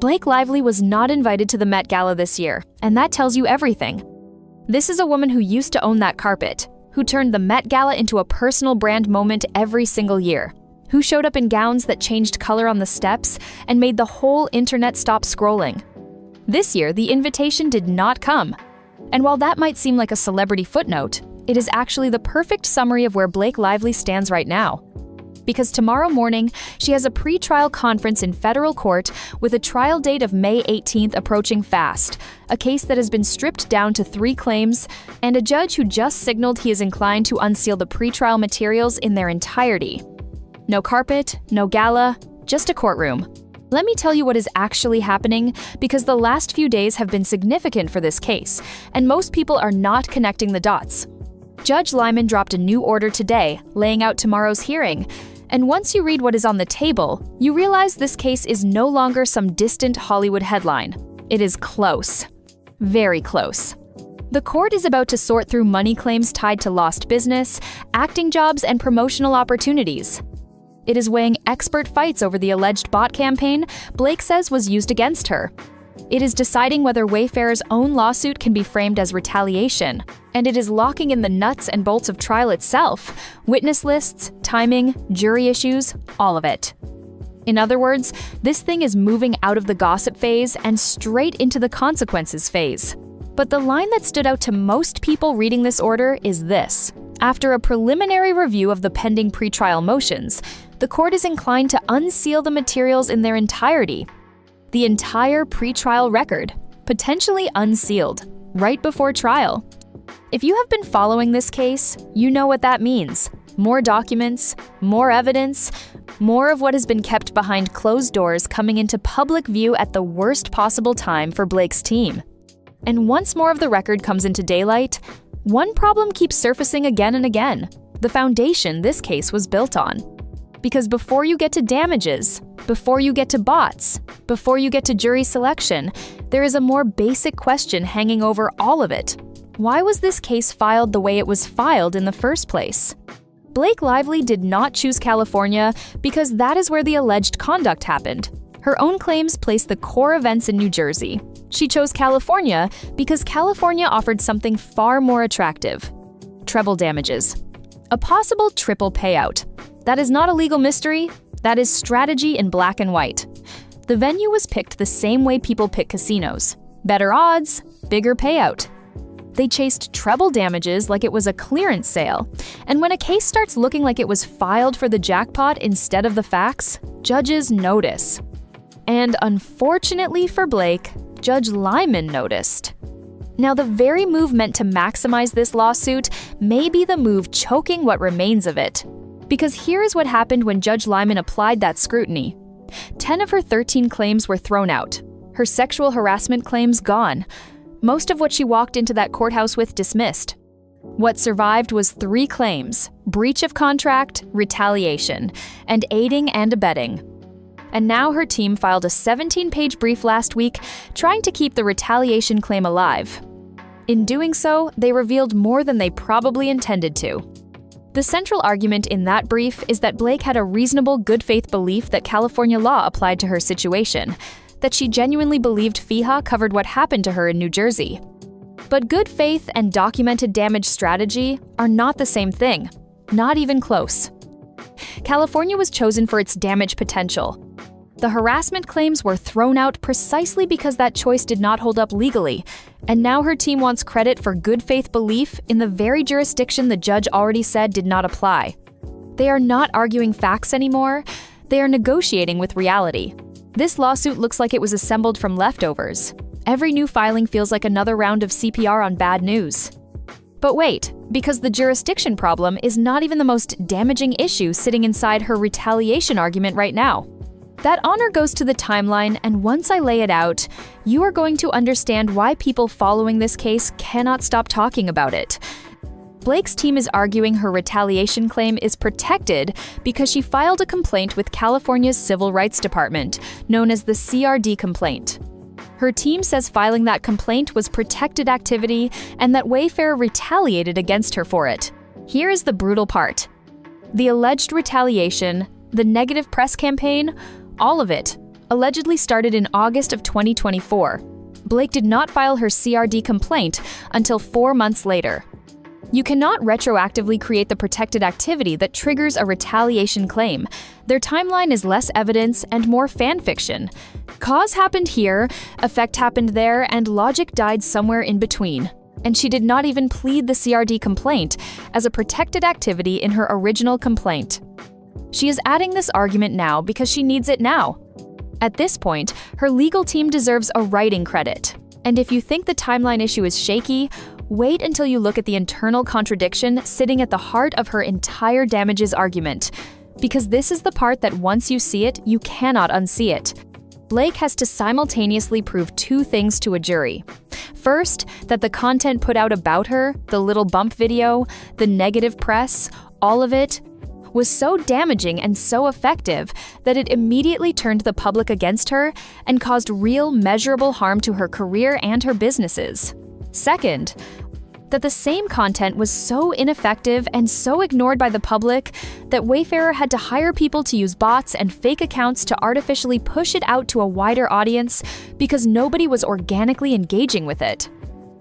Blake Lively was not invited to the Met Gala this year, and that tells you everything. This is a woman who used to own that carpet, who turned the Met Gala into a personal brand moment every single year, who showed up in gowns that changed color on the steps and made the whole internet stop scrolling. This year, the invitation did not come. And while that might seem like a celebrity footnote, it is actually the perfect summary of where Blake Lively stands right now. Because tomorrow morning, she has a pretrial conference in federal court with a trial date of May 18th approaching fast, a case that has been stripped down to 3 claims, and a judge who just signaled he is inclined to unseal the pretrial materials in their entirety. No carpet, no gala, just a courtroom. Let me tell you what is actually happening, because the last few days have been significant for this case, and most people are not connecting the dots. Judge Lyman dropped a new order today, laying out tomorrow's hearing, and once you read what is on the table, you realize this case is no longer some distant Hollywood headline. It is close. Very close. The court is about to sort through money claims tied to lost business, acting jobs, and promotional opportunities. It is weighing expert fights over the alleged bot campaign Blake says was used against her. It is deciding whether Wayfarer's own lawsuit can be framed as retaliation, and it is locking in the nuts and bolts of trial itself: witness lists, timing, jury issues, all of it. In other words, this thing is moving out of the gossip phase and straight into the consequences phase. But the line that stood out to most people reading this order is this: after a preliminary review of the pending pretrial motions, the court is inclined to unseal the materials in their entirety. The entire pretrial record, potentially unsealed, right before trial. If you have been following this case, you know what that means. More documents, more evidence, more of what has been kept behind closed doors coming into public view at the worst possible time for Blake's team. And once more of the record comes into daylight, one problem keeps surfacing again and again: the foundation this case was built on. Because before you get to damages, before you get to bots, before you get to jury selection, there is a more basic question hanging over all of it. Why was this case filed the way it was filed in the first place? Blake Lively did not choose California because that is where the alleged conduct happened. Her own claims place the core events in New Jersey. She chose California because California offered something far more attractive: treble damages. A possible triple payout. That is not a legal mystery. That is strategy in black and white. The venue was picked the same way people pick casinos: better odds, bigger payout. They chased treble damages like it was a clearance sale, and when a case starts looking like it was filed for the jackpot instead of the facts, judges notice. And unfortunately for Blake, Judge Lyman noticed. Now, the very move meant to maximize this lawsuit may be the move choking what remains of it. Because here is what happened when Judge Lyman applied that scrutiny. 10 of her 13 claims were thrown out. Her sexual harassment claims gone. Most of what she walked into that courthouse with dismissed. What survived was 3 claims: breach of contract, retaliation, and aiding and abetting. And now her team filed a 17-page brief last week trying to keep the retaliation claim alive. In doing so, they revealed more than they probably intended to. The central argument in that brief is that Blake had a reasonable good faith belief that California law applied to her situation, that she genuinely believed FEHA covered what happened to her in New Jersey. But good faith and documented damage strategy are not the same thing, not even close. California was chosen for its damage potential. The harassment claims were thrown out precisely because that choice did not hold up legally, and now her team wants credit for good faith belief in the very jurisdiction the judge already said did not apply. They are not arguing facts anymore, they are negotiating with reality. This lawsuit looks like it was assembled from leftovers. Every new filing feels like another round of CPR on bad news. But wait, because the jurisdiction problem is not even the most damaging issue sitting inside her retaliation argument right now. That honor goes to the timeline, and once I lay it out, you are going to understand why people following this case cannot stop talking about it. Blake's team is arguing her retaliation claim is protected because she filed a complaint with California's Civil Rights Department, known as the CRD complaint. Her team says filing that complaint was protected activity and that Wayfarer retaliated against her for it. Here is the brutal part. The alleged retaliation, the negative press campaign, all of it allegedly started in August of 2024. Blake did not file her CRD complaint until 4 months later. You cannot retroactively create the protected activity that triggers a retaliation claim. Their timeline is less evidence and more fan fiction. Cause happened here, effect happened there, and logic died somewhere in between. And she did not even plead the CRD complaint as a protected activity in her original complaint. She is adding this argument now because she needs it now. At this point, her legal team deserves a writing credit. And if you think the timeline issue is shaky, wait until you look at the internal contradiction sitting at the heart of her entire damages argument. Because this is the part that once you see it, you cannot unsee it. Blake has to simultaneously prove two things to a jury. First, that the content put out about her, the little bump video, the negative press, all of it, was so damaging and so effective that it immediately turned the public against her and caused real, measurable harm to her career and her businesses. Second, that the same content was so ineffective and so ignored by the public that Wayfarer had to hire people to use bots and fake accounts to artificially push it out to a wider audience because nobody was organically engaging with it.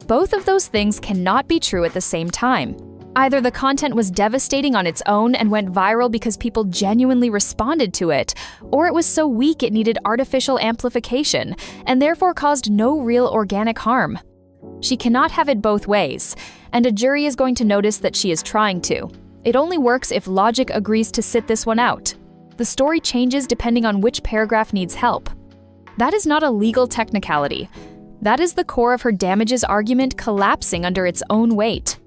Both of those things cannot be true at the same time. Either the content was devastating on its own and went viral because people genuinely responded to it, or it was so weak it needed artificial amplification and therefore caused no real organic harm. She cannot have it both ways, and a jury is going to notice that she is trying to. It only works if logic agrees to sit this one out. The story changes depending on which paragraph needs help. That is not a legal technicality. That is the core of her damages argument collapsing under its own weight.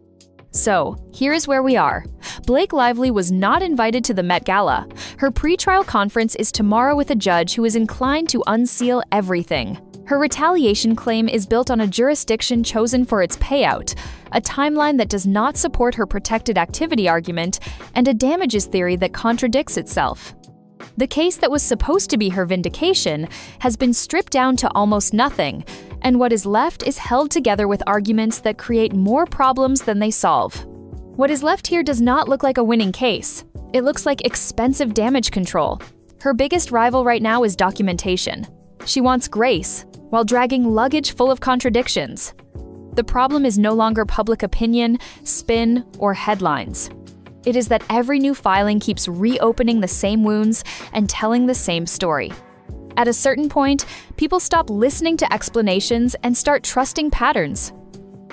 So, here is where we are. Blake Lively was not invited to the Met Gala. Her pretrial conference is tomorrow with a judge who is inclined to unseal everything. Her retaliation claim is built on a jurisdiction chosen for its payout, a timeline that does not support her protected activity argument, and a damages theory that contradicts itself. The case that was supposed to be her vindication has been stripped down to almost nothing, and what is left is held together with arguments that create more problems than they solve. What is left here does not look like a winning case. It looks like expensive damage control. Her biggest rival right now is documentation. She wants grace, while dragging luggage full of contradictions. The problem is no longer public opinion, spin, or headlines. It is that every new filing keeps reopening the same wounds and telling the same story. At a certain point, people stop listening to explanations and start trusting patterns.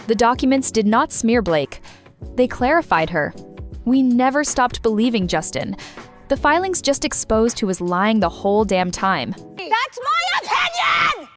The documents did not smear Blake. They clarified her. We never stopped believing Justin. The filings just exposed who was lying the whole damn time. That's my opinion!